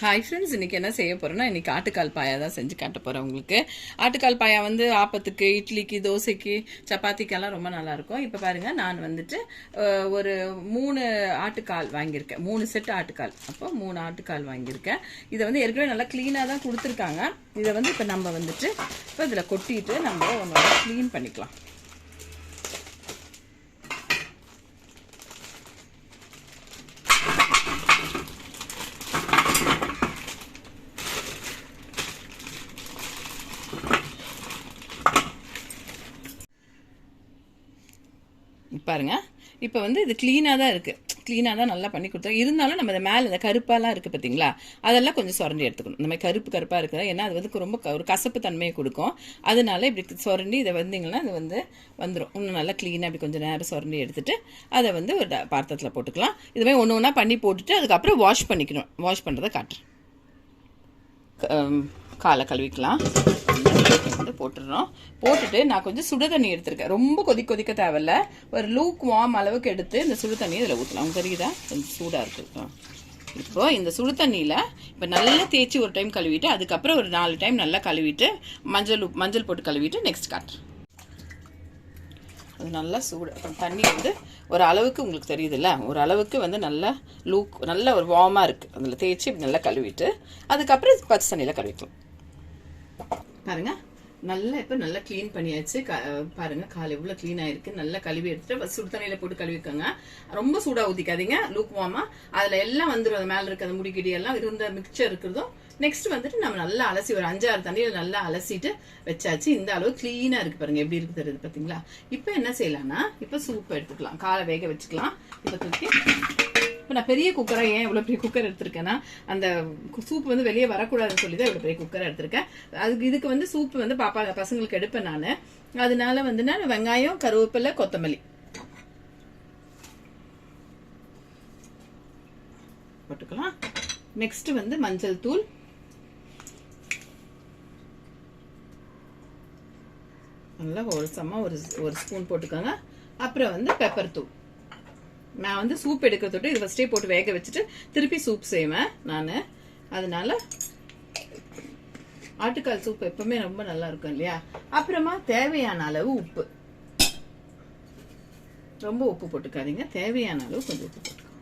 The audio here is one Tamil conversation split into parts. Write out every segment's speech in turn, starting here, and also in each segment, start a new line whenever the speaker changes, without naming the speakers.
ஹாய் ஃப்ரெண்ட்ஸ், இன்றைக்கி என்ன செய்ய போகிறேன்னா, இன்றைக்கி ஆட்டுக்கால் பாயா தான் செஞ்சு காட்ட போகிறேன் உங்களுக்கு. ஆட்டுக்கால் பாயா வந்து ஆப்பத்துக்கு, இட்லிக்கு, தோசைக்கு, சப்பாத்திக்கெல்லாம் ரொம்ப நல்லாயிருக்கும். இப்போ பாருங்கள், நான் வந்துட்டு ஒரு 3 ஆட்டுக்கால் வாங்கியிருக்கேன். 3 செட் ஆட்டுக்கால். அப்போ 3 ஆட்டுக்கால் வாங்கியிருக்கேன். இதை வந்து ஏற்கனவே நல்லா க்ளீனாக தான் கொடுத்துருக்காங்க. இதை வந்து இப்போ நம்ம வந்துட்டு இப்போ இதில் கொட்டிட்டு நம்ம ஒன்று க்ளீன் பண்ணிக்கலாம். பாருங்க, இப்போ வந்து இது க்ளீனாக தான் இருக்குது. க்ளீனாக தான் நல்லா பண்ணி கொடுத்தோம். இருந்தாலும் நம்ம இந்த மேலே இந்த கருப்பாலாம் இருக்குது பார்த்தீங்களா, அதெல்லாம் கொஞ்சம் சுரண்டி எடுத்துக்கணும். இந்த மாதிரி கருப்பாக இருக்குது. ஏன்னா அது வந்து ரொம்ப ஒரு கசப்பு தன்மையை கொடுக்கும். அதனால இப்படி சுரண்டி இதை வந்தீங்கன்னா அது வந்து வந்துடும். இன்னும் நல்லா க்ளீனாக இப்படி கொஞ்சம் நேரம் சுரண்டி எடுத்துகிட்டு அதை வந்து ஒரு பாத்திரத்தில் போட்டுக்கலாம். இதுமாதிரி ஒன்று ஒன்றா பண்ணி போட்டுட்டு அதுக்கப்புறம் வாஷ் பண்ணிக்கணும். வாஷ் பண்ணுறதை காட்டுறேன். காலை கழுவிக்கலாம். வந்து போட்டுடுறோம். போட்டுட்டு நான் கொஞ்சம் சுடு தண்ணி எடுத்துருக்கேன். ரொம்ப கொதிக்க தேவையில்ல. ஒரு லூக் வார்ம் அளவுக்கு எடுத்து இந்த சுடு தண்ணியை இதில் ஊற்றலாம். அவங்க தெரியுதா, கொஞ்சம் சூடாக இருக்குது. இப்போ இந்த சுடு தண்ணியில் இப்போ நல்லா தேய்ச்சி ஒரு டைம் கழுவிட்டு அதுக்கப்புறம் ஒரு 4 டைம் நல்லா கழுவிட்டு மஞ்சள் போட்டு கழுவிட்டு நெக்ஸ்ட் காட்டுறேன். அது நல்லா சூடு தண்ணி வந்து ஒரு அளவுக்கு உங்களுக்கு தெரியுதுல்ல, ஒரு அளவுக்கு வந்து நல்லா நல்ல ஒரு வார்மாக இருக்குது. அதில் தேய்ச்சி நல்லா கழுவிட்டு அதுக்கப்புறம் பச்சை தண்ணியில் கழுவிக்கலாம். பாருங்க, நல்லா இப்போ நல்லா க்ளீன் பண்ணியாச்சு. பாருங்க, கால் எவ்வளோ க்ளீன் ஆயிருக்கு. நல்லா கழுவி எடுத்துட்டு சுடு தண்ணியில போட்டு கழுவிக்கோங்க. ரொம்ப சூடாக ஊற்றிக்காதீங்க, லூக் வார்மா. அதில் எல்லாம் வந்துடும். அது மேலே இருக்க அந்த முடிக்கிடி எல்லாம் இருந்த மிக்சர் இருக்கிறதும். நெக்ஸ்ட் வந்துட்டு நம்ம நல்லா அலசி ஒரு 5-6 தண்ணியில் நல்லா அலசிட்டு வச்சாச்சு. இந்த அளவு க்ளீனாக இருக்குது. பாருங்க எப்படி இருக்குது தெரியுது பார்த்தீங்களா. இப்போ என்ன செய்யலாம்னா, இப்போ சூப் எடுத்துக்கலாம். காலை வேக வச்சுக்கலாம். இப்போ தூக்கி இப்போ நான் பெரிய குக்கராக ஏன் இவ்வளோ பெரிய குக்கர் எடுத்திருக்கேன்னா, அந்த சூப் வந்து வெளியே வரக்கூடாதுன்னு சொல்லி தான் இவ்வளோ பெரிய குக்கரை எடுத்திருக்கேன். இதுக்கு வந்து சூப் வந்து பசங்களுக்கு எடுப்பேன் நான். அதனால வந்து நான் வெங்காயம், கருவேப்பிலை, கொத்தமல்லி போட்டுக்கலாம். நெக்ஸ்ட் வந்து மஞ்சள் தூள், நல்லா ஒரு ஸ்பூன் போட்டுக்கோங்க. அப்புறம் வந்து பெப்பர் தூள். நான் வந்து சூப் எடுக்கிறதோட இது ஃபர்ஸ்டே போட்டு வேக வச்சுட்டு திருப்பி சூப் செய்வேன் நான். அதனால ஆட்டுக்கால் சூப் எப்பவுமே ரொம்ப நல்லா இருக்கும் இல்லையா. அப்புறமா தேவையான அளவு உப்பு. ரொம்ப உப்பு போட்டுக்காதீங்க, தேவையான அளவு கொஞ்சம் உப்பு போட்டுக்கோங்க.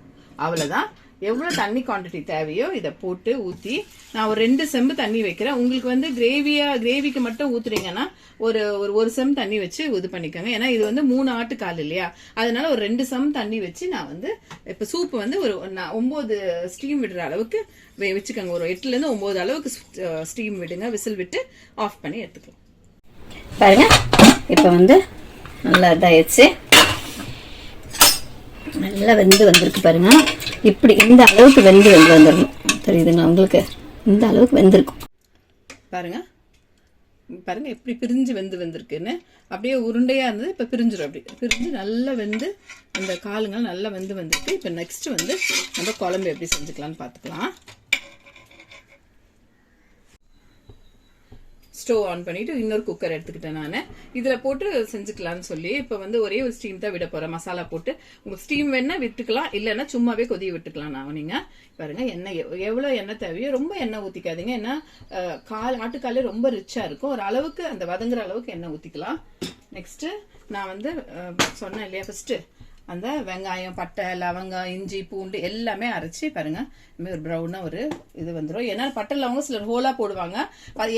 அவ்வளோதான். எவ்வளோ தண்ணி குவான்டிட்டி தேவையோ இதை போட்டு ஊற்றி நான் ஒரு 2 செம்பு தண்ணி வைக்கிறேன். உங்களுக்கு வந்து கிரேவிக்கு மட்டும் ஊத்துறீங்கன்னா ஒரு செம்பு தண்ணி வச்சு இது பண்ணிக்கோங்க. ஏன்னா இது வந்து 3 ஆட்டுக்கால் இல்லையா, அதனால ஒரு 2 செம்பு தண்ணி வச்சு நான் வந்து இப்போ சூப்பு வந்து ஒரு 9 ஸ்டீம் விடுற அளவுக்கு வச்சுக்கோங்க. ஒரு 8லேருந்து 9 அளவுக்கு ஸ்டீம் விடுங்க. விசில் விட்டு ஆஃப் பண்ணி எடுத்துக்கலாம்.
பாருங்க, இப்போ வந்து நல்லா இதாயிடுச்சு. நல்லா வெந்து வந்திருக்கு பாருங்க. இப்படி இந்த அளவுக்கு வெந்து வந்துடணும். தெரியுதுங்களா உங்களுக்கு, இந்த அளவுக்கு வெந்திருக்கும்.
பாருங்க பாருங்க எப்படி பிரிஞ்சு வந்திருக்குன்னு. அப்படியே உருண்டையா இருந்தது, இப்போ பிரிஞ்சிடும். அப்படி பிரிஞ்சு நல்லா வெந்து இந்த காலுங்கள் நல்லா வந்திருக்கு. இப்போ நெக்ஸ்ட் வந்து நம்ம குழம்பு எப்படி செஞ்சுக்கலாம்னு பார்த்துக்கலாம். ஸ்டவ் ஆன் பண்ணிட்டு இன்னொரு குக்கர் எடுத்துக்கிட்டேன் நான். இதில் போட்டு செஞ்சுக்கலாம்னு சொல்லி இப்போ வந்து ஒரே ஒரு ஸ்டீம் தான் விட போகிறேன். மசாலா போட்டு உங்களுக்கு ஸ்டீம் வேணா விட்டுக்கலாம், இல்லைன்னா சும்மாவே கொதிய விட்டுக்கலாம். நான் நீங்கள் பாருங்க, எண்ணெய் எவ்வளோ எண்ணெய் தேவையோ ரொம்ப எண்ணெய் ஊற்றிக்காதீங்க. ஏன்னா ஆட்டுக்காலே ரொம்ப ரிச்சாக இருக்கும். ஒரு அளவுக்கு அந்த வதங்குற அளவுக்கு எண்ணெய் ஊற்றிக்கலாம். நெக்ஸ்ட்டு நான் வந்து சொன்னேன் இல்லையா, ஃபர்ஸ்ட்டு அந்த வெங்காயம், பட்டை, லவங்கம், இஞ்சி, பூண்டு எல்லாமே அரைச்சி பாருங்க ஒரு ப்ரௌனாக ஒரு இது வந்துடும். ஏன்னா பட்டை லவங்கம் சிலர் ஹோலா போடுவாங்க.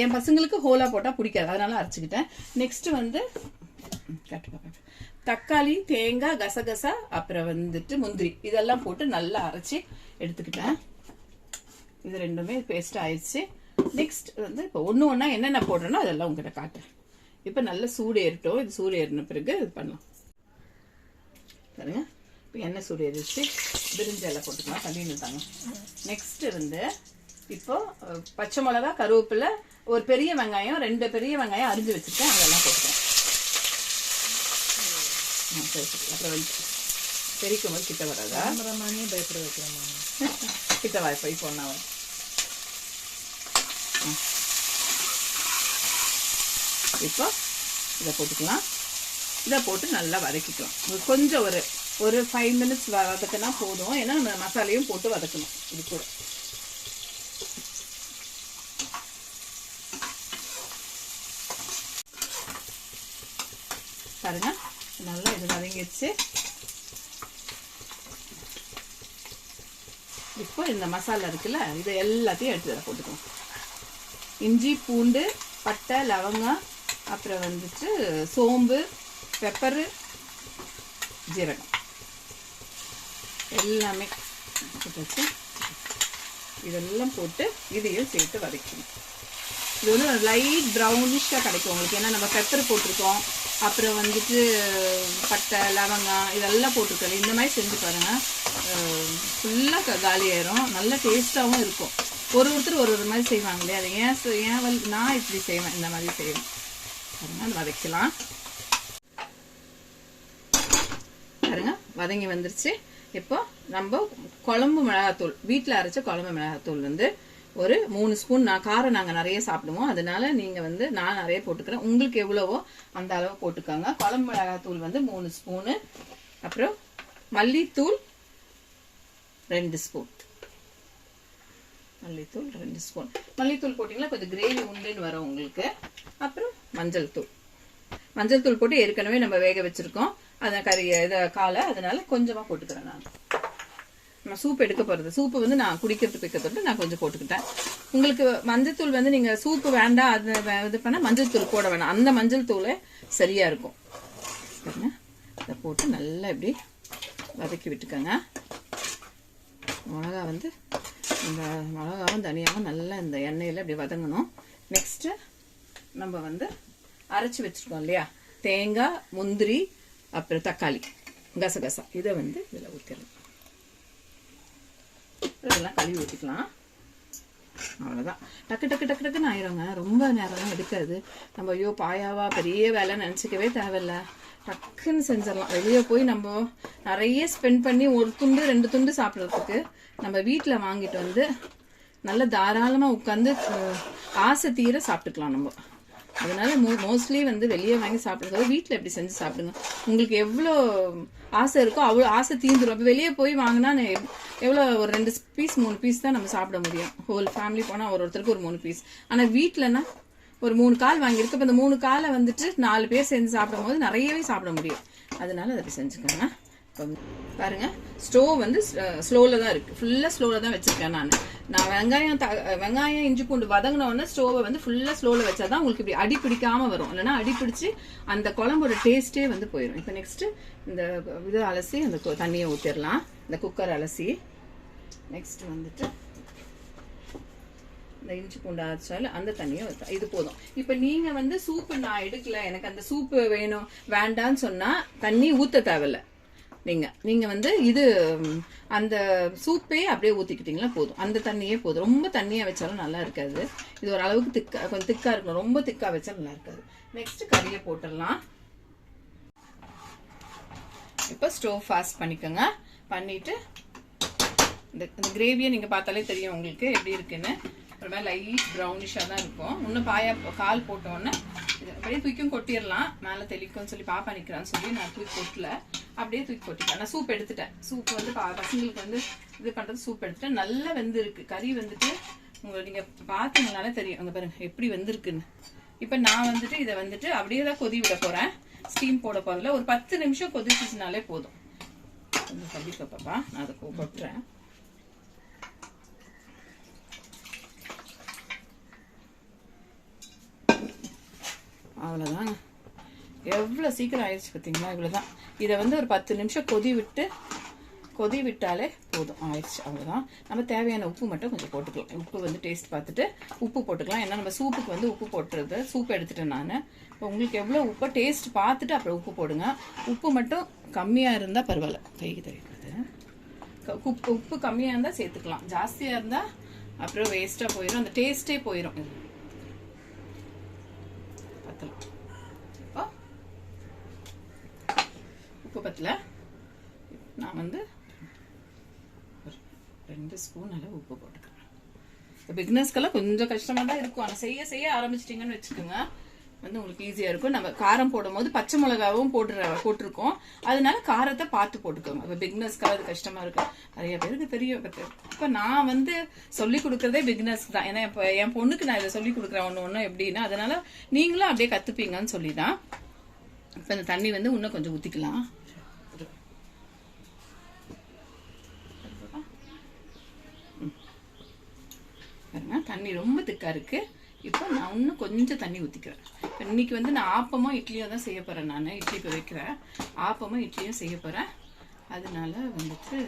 என் பசங்களுக்கு ஹோலா போட்டால் பிடிக்காது, அதனால அரைச்சிக்கிட்டேன். நெக்ஸ்ட் வந்து தக்காளி, தேங்காய், கசகசா, அப்புறம் வந்துட்டு முந்திரி இதெல்லாம் போட்டு நல்லா அரைச்சி எடுத்துக்கிட்டேன். இது ரெண்டுமே பேஸ்ட் ஆயிடுச்சு. நெக்ஸ்ட் வந்து இப்போ ஒன்று ஒன்றா என்னென்ன போடுறேனோ அதெல்லாம் உங்ககிட்ட காட்டுறேன். இப்போ நல்லா சூடு ஏறிட்டோம். இது சூடு ஏறின பிறகு இது பண்ணலாம். பாருங்க, இப்போ எண்ணெய் சூடு ஏறிச்சு. பிரிஞ்செல்லாம் போட்டுக்கலாம், தண்ணி தாங்க. நெக்ஸ்ட் வந்து இப்போ பச்சை மிளகா, கருவேப்பிலை, ஒரு பெரிய வெங்காயம், 2 பெரிய வெங்காயம் அரிஞ்சு வச்சுருக்கேன். அதெல்லாம் போட்டுக்கிறேன். அப்புறம் வந்து பெரிக்கும் போது கிட்ட வராதா, பயப்பட வைக்கிறேன். கிட்ட வாய்ப்பா இப்போ ஒன்றா இப்போ இதை போட்டுக்கலாம். இதை போட்டு நல்லா வதக்கிக்கலாம். கொஞ்சம் ஒரு 5 மினிட்ஸ் வதக்கினா போதும். ஏன்னா நம்ம மசாலையும் போட்டு வதக்கணும். இது கூட பாருங்க நல்லா இது வதங்கிடுச்சு. இப்போ இந்த மசாலா இருக்குல்ல, இது எல்லாத்தையும் எடுத்து இதில் போட்டுக்கணும். இஞ்சி, பூண்டு, பட்டை, லவங்கம், அப்புறம் வந்துட்டு சோம்பு, பெப்பரு, ஜீரகம் எல்லாமே போட்டு வச்சு இதெல்லாம் போட்டு இதையும் சேர்த்து வதக்கணும். இது வந்து லைட் ப்ரௌனிஷாக கிடைக்கும் உங்களுக்கு. ஏன்னா நம்ம பெப்பர் போட்டிருக்கோம், அப்புறம் வந்துட்டு பட்டை, லவங்கம் இதெல்லாம் போட்டிருக்கோம். இந்த மாதிரி செஞ்சு பாருங்கள், ஃபுல்லாக காலி ஆயிரும். நல்ல டேஸ்ட்டாகவும் இருக்கும். ஒருத்தர் ஒரு மாதிரி செய்வாங்க இல்லையா, அதை ஏன் நான் இப்படி செய்வேன், இந்த மாதிரி செய்வேன். பாருங்க, அது வதக்கலாம். பாருங்க வதங்கி வந்துருச்சு. இப்போ நம்ம குழம்பு மிளகாத்தூள், வீட்டில் அரைச்ச குழம்பு மிளகாத்தூள் வந்து ஒரு 3 ஸ்பூன். காரம் நாங்கள் நிறைய சாப்பிடுவோம், அதனால நீங்கள் வந்து நான் நிறைய போட்டுக்கிறேன். உங்களுக்கு எவ்வளவோ அந்த அளவு போட்டுக்கோங்க. குழம்பு மிளகாத்தூள் வந்து 3 ஸ்பூனு. அப்புறம் மல்லித்தூள் 2 ஸ்பூன். மல்லித்தூள் 2 ஸ்பூன். மல்லித்தூள் போட்டிங்கன்னா கொஞ்சம் கிரேவி உண்டுன்னு வரும் உங்களுக்கு. அப்புறம் மஞ்சள் தூள். மஞ்சள் தூள் போட்டு ஏற்கனவே நம்ம வேக வச்சிருக்கோம் அதை காலை, அதனால கொஞ்சமாக போட்டுக்கிறேன். நான் சூப் எடுக்க போகிறது, சூப்பு வந்து நான் குடிக்கிறதுக்கு நான் கொஞ்சம் போட்டுக்கிட்டேன். உங்களுக்கு மஞ்சள் தூள் வந்து நீங்கள் சூப்பு வேண்டாம் அது இது பண்ணால் மஞ்சள் தூள் போட வேணாம், அந்த மஞ்சள் தூளே சரியாக இருக்கும். இதை போட்டு நல்லா இப்படி வதக்கி விட்டுக்கோங்க. மிளகா வந்து இந்த மிளகாவும் தனியாகவும் நல்லா இந்த எண்ணெயில் இப்படி வதங்கணும். நெக்ஸ்ட்டு நம்ம வந்து அரைச்சி வச்சுருக்கோம் இல்லையா, தேங்காய், முந்திரி, அப்புறம் தக்காளி, கசகசா, இதை வந்து இதில் ஊற்றிடலாம். இதெல்லாம் கழுவி ஊற்றிக்கலாம். அவ்வளோதான். டக்கு டக்கு டக்கு டக்குன்னு ஆயிடுங்க. ரொம்ப நேரம்லாம் எடுக்காது. நம்ம ஐயோ பாயாவா பெரிய வேலை நினச்சிக்கவே தேவையில்ல, டக்குன்னு செஞ்சிடலாம். வெளியே போய் நம்ம நிறைய ஸ்பெண்ட் பண்ணி 1 துண்டு 2 துண்டு சாப்பிட்றதுக்கு நம்ம வீட்டில் வாங்கிட்டு வந்து நல்ல தாராளமாக உட்காந்து ஆசை தீர சாப்பிட்டுக்கலாம் நம்ம. அதனால மோஸ்ட்லி வந்து வெளியே வாங்கி சாப்பிட்றதோ வீட்டில் எப்படி செஞ்சு சாப்பிடுங்க. உங்களுக்கு எவ்வளோ ஆசை இருக்கோ அவ்வளோ ஆசை தீந்துடும். அப்போ வெளியே போய் வாங்கினா எவ்வளோ ஒரு 2 பீஸ் 3 பீஸ் தான் நம்ம சாப்பிட முடியும். ஹோல் ஃபேமிலி போனால் ஒருத்தருக்கு ஒரு 3 பீஸ். ஆனால் வீட்டிலனா ஒரு 3 கால் வாங்கியிருக்கு. இப்போ இந்த 3 காலை வந்துட்டு 4 பேர் செஞ்சு சாப்பிடும் போது நிறையவே சாப்பிட முடியும். அதனால அதை செஞ்சுக்கோங்க. பாருங்க, ஸ்டோவ் வந்து ஸ்லோவில் தான் இருக்குது, ஃபுல்லாக ஸ்லோவில் தான் வச்சுருக்கேன். நான் வெங்காயம் இஞ்சி பூண்டு வதங்கினோடனே ஸ்டோவை வந்து ஃபுல்லாக ஸ்லோவில் வச்சா தான் உங்களுக்கு இப்படி அடி பிடிக்காமல் வரும். இல்லைனா அடி பிடிச்சி அந்த குழம்போட டேஸ்ட்டே வந்து போயிடும். இப்போ நெக்ஸ்ட்டு இந்த இது அலசி அந்த தண்ணியை ஊற்றிடலாம், இந்த குக்கர் அலசி. நெக்ஸ்ட் வந்துட்டு இந்த இஞ்சி பூண்டு அரைச்சாலும் அந்த தண்ணியை இது போதும். இப்போ நீங்கள் வந்து சூப்பு நான் எடுக்கல, எனக்கு அந்த சூப்பு வேணும் வேண்டான்னு சொன்னால் தண்ணி ஊற்ற தேவையில்லை. நீங்கள் வந்து இது அந்த சூப்பே அப்படியே ஊற்றிக்கிட்டிங்களா போதும், அந்த தண்ணியே போதும். ரொம்ப தண்ணியாக வச்சாலும் நல்லா இருக்காது. இது ஒரு அளவுக்கு கொஞ்சம் திக்காக இருக்கணும், ரொம்ப திக்காக வச்சா நல்லா இருக்காது. நெக்ஸ்ட் கறியை போட்டுடலாம். இப்போ ஸ்டோவ் ஃபாஸ்ட் பண்ணிக்கோங்க. பண்ணிவிட்டு இந்த கிரேவியை நீங்கள் பார்த்தாலே தெரியும் உங்களுக்கு எப்படி இருக்குன்னு. ஒரு மாதிரி லைட் ப்ரௌனிஷாக தான் இருக்கும். இன்னும் கால் போட்டோன்னே அப்படியே தூக்கியும் கொட்டிடலாம். மேலே தெளிக்கும்னு சொல்லி பாப்பா நிற்கிறான்னு சொல்லி நான் தூக்கி கொட்டல, அப்படியே தூக்கி கொட்டிட்டேன். நான் சூப் எடுத்துட்டேன். சூப் வந்து பசங்களுக்கு வந்து இது பண்ணுறது சூப் எடுத்துட்டேன். நல்லா வெந்திருக்கு. கறி வந்துட்டு உங்களுக்கு நீங்கள் பார்த்தீங்கனாலே தெரியும். அங்கே பாருங்க எப்படி வெந்திருக்குன்னு. இப்போ நான் வந்துட்டு இதை வந்துட்டு அப்படியே தான் கொதி விட போகிறேன். ஸ்டீம் போட போகிறதுல ஒரு 10 நிமிஷம் கொதிச்சிச்சுனாலே போதும். கொஞ்சம் கண்டிப்பாக பாப்பா நான் அதை கொட்டுறேன். அவ்வளோதாங்க. எவ்வளோ சீக்கிரம் ஆயிடுச்சு பார்த்தீங்களா, இவ்வளோதான். இதை வந்து ஒரு 10 நிமிஷம் கொதி விட்டாலே போதும், ஆயிடுச்சு. அவ்வளோதான். நம்ம தேவையான உப்பு மட்டும் கொஞ்சம் போட்டுக்கலாம். உப்பு வந்து டேஸ்ட் பார்த்துட்டு உப்பு போட்டுக்கலாம். ஏன்னா நம்ம சூப்புக்கு வந்து உப்பு போட்டுறது, சூப் எடுத்துட்டேன் நான். இப்போ உங்களுக்கு எவ்வளோ உப்போ டேஸ்ட் பார்த்துட்டு அப்புறம் உப்பு போடுங்க. உப்பு மட்டும் கம்மியாக இருந்தால் பரவாயில்ல, கைக்கு தெரியாது. உப்பு கம்மியாக இருந்தால் சேர்த்துக்கலாம், ஜாஸ்தியாக இருந்தால் அப்புறம் வேஸ்ட்டாக போயிடும், அந்த டேஸ்ட்டே போயிடும். பத்தலாம். இப்போ உப்பு பத்தல, நான் வந்து 2 ஸ்பூன் அளவு உப்பு போட்டுக்கிறேன். பிகினர்ஸ்க்கெல்லாம் கொஞ்சம் கஷ்டமாக தான் இருக்கும், ஆனால் செய்ய ஆரம்பிச்சிட்டிங்கன்னு வச்சுக்கோங்க, வந்து உங்களுக்கு ஈஸியாக இருக்கும். நம்ம காரம் போடும்போது பச்சை மிளகாவும் போட்டிருக்கோம், அதனால காரத்தை பார்த்து போட்டுக்கோங்க. இப்போ பிகினர்ஸ்க்காக அது கஷ்டமாக இருக்கும், நிறைய பேருக்கு தெரியும். இப்போ நான் வந்து சொல்லி கொடுக்குறதே பிகினர்ஸ்க்கு தான். ஏன்னா இப்போ என் பொண்ணுக்கு நான் இதை சொல்லி கொடுக்குறேன் ஒன்று எப்படின்னா, அதனால நீங்களும் அப்படியே கற்றுப்பீங்கன்னு சொல்லி தான். இப்போ இந்த தண்ணி வந்து இன்னும் கொஞ்சம் ஊற்றிக்கலாம். தண்ணி ரொம்ப திக்கா இருக்கு. இப்போ நான் இன்னும் கொஞ்சம் தண்ணி ஊற்றிக்கிறேன். இப்போ இன்னைக்கு வந்து நான் ஆப்பமும் இட்லியும் தான் செய்ய போகிறேன். நான் இட்லி இப்போ வைக்கிறேன், ஆப்பமும் இட்லியும் செய்ய போகிறேன். அதனால வந்துட்டு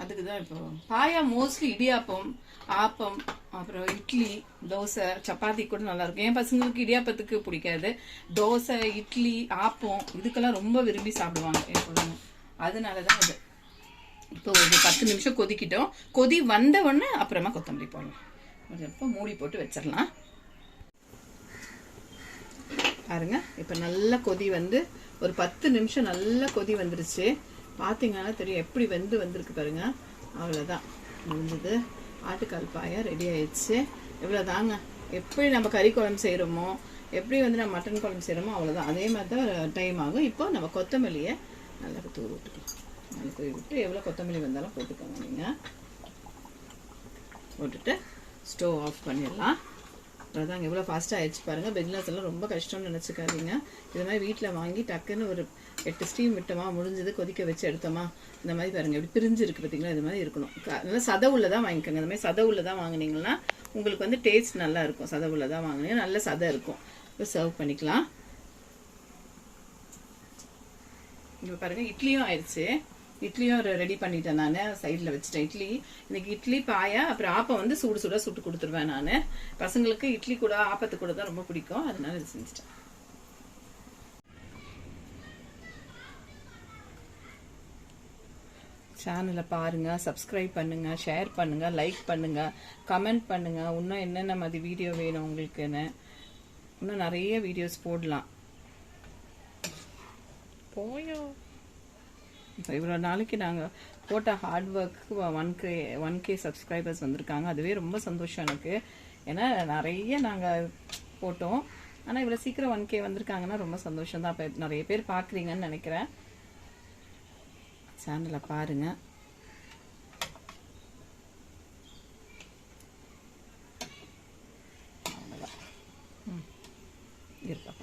அதுக்கு தான் இப்போ பாயா மோஸ்ட்லி இடியாப்பம், ஆப்பம், அப்புறம் இட்லி, தோசை, சப்பாத்தி கூட நல்லா இருக்கும். என் பசங்களுக்கு இடியாப்பத்துக்கு பிடிக்காது, தோசை, இட்லி, ஆப்பம் இதுக்கெல்லாம் ரொம்ப விரும்பி சாப்பிடுவாங்க என் பொண்ணு. அதனால தான் இது. இப்போ ஒரு 10 நிமிஷம் கொதிக்கிட்டோம். கொதி வந்த உடனே அப்புறமா கொத்தமல்லி போடலாம். இப்போ மூடி போட்டு வச்சிடலாம். பாருங்க, இப்போ நல்லா கொதி வந்து ஒரு 10 நிமிஷம் நல்லா கொதி வந்துருச்சு. பார்த்தீங்கன்னா தெரியும் எப்படி வந்திருக்கு பாருங்க. அவ்வளோதான், முடிஞ்சது. ஆட்டுக்கால் பாயா ரெடி ஆயிடுச்சு. இவ்வளோதாங்க. எப்படி நம்ம கறி குழம்பு செய்கிறோமோ, எப்படி வந்து நம்ம மட்டன் குழம்பு செய்கிறோமோ அவ்வளோதான், அதே மாதிரி தான் டைம் ஆகும். இப்போ நம்ம கொத்தமல்லியை நல்லா தூவி விட்டுக்கலாம். நல்லா தூவி விட்டு எவ்வளோ கொத்தமல்லி வந்தாலும் போட்டுக்கோங்க. நீங்கள் போட்டுட்டு ஸ்டவ் ஆஃப் பண்ணிடலாம். அதாங்க எவ்வளோ ஃபாஸ்ட்டாக ஆயிடுச்சு பாருங்கள். பிகினர்ஸ் எல்லாம் ரொம்ப கஷ்டம்னு நினச்சிக்காதீங்க. இது மாதிரி வீட்டில் வாங்கி டக்குன்னு ஒரு 8 ஸ்டீம் விட்டோமா, முடிஞ்சது, கொதிக்க வச்சு எடுத்தோமா, இந்த மாதிரி பாருங்கள் எப்படி பிரிஞ்சு இருக்குது பார்த்தீங்களா. இது மாதிரி இருக்கணும். நல்லா சதை உள்ளதான் வாங்கிக்கோங்க. இந்த மாதிரி சதை உள்ளதான் வாங்கினீங்கன்னா உங்களுக்கு வந்து டேஸ்ட் நல்லா இருக்கும். சதை உள்ளதான் வாங்கினீங்கன்னா நல்ல சதை இருக்கும். இப்போ சர்வ் பண்ணிக்கலாம். இப்போ பாருங்கள் இட்லியும் ஆயிடுச்சு. இட்லியும் ரெடி பண்ணிட்டேன். நான் சைடில் வச்சுட்டேன். இட்லி இன்னைக்கு இட்லி பாயா அப்புறம் ஆப்பம் வந்து சுட்டு கொடுத்துருவேன். நான் பசங்களுக்கு இட்லி கூட ஆப்பத்து கூட தான் ரொம்ப பிடிக்கும், அதனால இது செஞ்சுட்டேன். சேனலை பாருங்க, சப்ஸ்கிரைப் பண்ணுங்க, ஷேர் பண்ணுங்க, லைக் பண்ணுங்க, கமெண்ட் பண்ணுங்க. இன்னும் என்னென்ன மாதிரி வீடியோ வேணும் உங்களுக்குன்னு, இன்னும் நிறைய வீடியோஸ் போடலாம். இப்போ இவ்வளோ நாளைக்கு நாங்கள் போட்ட ஹார்ட் ஒர்க்கு 1K சப்ஸ்கிரைபர்ஸ் வந்திருக்காங்க. அதுவே ரொம்ப சந்தோஷம் எனக்கு. ஏன்னா நிறைய நாங்கள் போட்டோம், ஆனால் இவ்வளோ சீக்கிரம் 1K வந்திருக்காங்கன்னா ரொம்ப சந்தோஷம் தான். இப்போ நிறைய பேர் பார்க்குறீங்கன்னு நினைக்கிறேன். சேனலை பாருங்கள். அவ்வளோதான். இருப்பா.